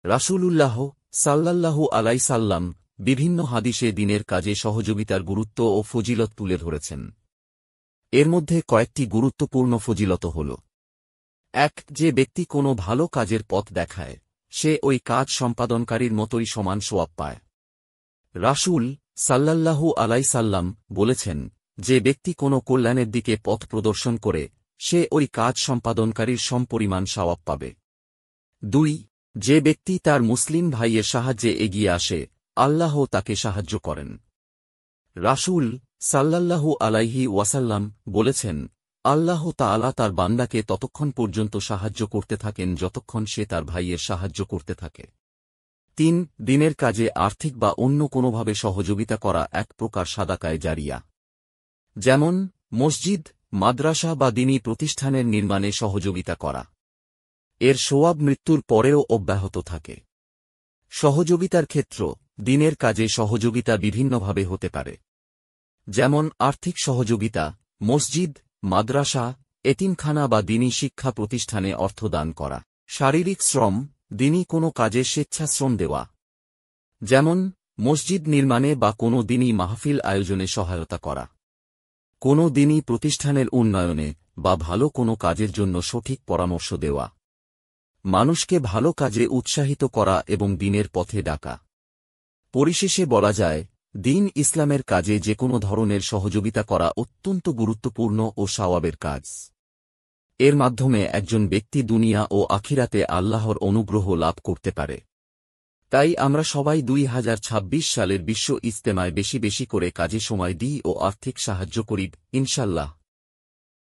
রাসূলুল্লাহ সাল্লাল্লাহু আলাইহি সাল্লাম বিভিন্ন হাদিসে দ্বীনের কাজে সহযোগিতার গুরুত্ব ও ফজিলত তুলে ধরেছেন। এর মধ্যে কয়েকটি গুরুত্বপূর্ণ ফজিলত হল: ১. যে ব্যক্তি কোনো ভালো কাজের পথ দেখায়, সে ওই কাজ সম্পাদনকারীর মতোই সমান সওয়াব পায়। রাসূল সাল্লাল্লাহু আলাইহি সাল্লাম বলেছেন, যে ব্যক্তি কোনো কল্যাণের দিকে পথ প্রদর্শন করে, সে ওই কাজ সম্পাদনকারীর সমপরিমাণ সওয়াব পাবে। ২. যে ব্যক্তি তার মুসলিম ভাইয়ের সাহায্যে এগিয়ে আসে, আল্লাহ তাকে সাহায্য করেন। রাসূল সাল্লাল্লাহু আলাইহি ওয়াসাল্লাম বলেছেন, আল্লাহ তাআলা তার বান্দাকে ততক্ষণ পর্যন্ত সাহায্য করতে থাকেন যতক্ষণ সে তার ভাইয়ের সাহায্য করতে থাকে। ৩. দ্বীনের কাজে আর্থিক বা অন্য কোনোভাবে সহযোগিতা করা এক প্রকার সাদাকায়ে জারিয়া। যেমন মসজিদ, মাদ্রাসা বা দ্বীনী প্রতিষ্ঠানের নির্মাণে সহযোগিতা করা। এর সওয়াব মৃত্যুর পরেও অব্যাহত থাকে। সহযোগিতার ক্ষেত্র: দ্বীনের কাজে সহযোগিতা বিভিন্নভাবে হতে পারে। যেমন আর্থিক সহযোগিতা, মসজিদ, মাদ্রাসা, এতিমখানা বা দ্বীনী শিক্ষা প্রতিষ্ঠানে অর্থ দান করা। শারীরিক শ্রম: দ্বীনী কোনো কাজে স্বেচ্ছাশ্রম দেওয়া। যেমন মসজিদ নির্মাণে বা কোনো দ্বীনী মাহফিল আয়োজনে সহায়তা করা। কোনো দ্বীনী প্রতিষ্ঠানের উন্নয়নে বা ভালো কোনো কাজের জন্য সঠিক পরামর্শ দেওয়া। মানুষকে ভালো কাজে উৎসাহিত করা এবং দ্বীনের পথে ডাকা। পরিশেষে বলা যায়, দ্বীন ইসলামের কাজে যে কোনো ধরনের সহযোগিতা করা অত্যন্ত গুরুত্বপূর্ণ ও সওয়াবের কাজ। এর মাধ্যমে একজন ব্যক্তি দুনিয়া ও আখিরাতে আল্লাহর অনুগ্রহ লাভ করতে পারে। তাই আমরা সবাই 2026 সালের বিশ্ব ইজতেমায় বেশি বেশি করে কাজে সময় দিই ও আর্থিক সাহায্য করি, ইনশাল্লাহ।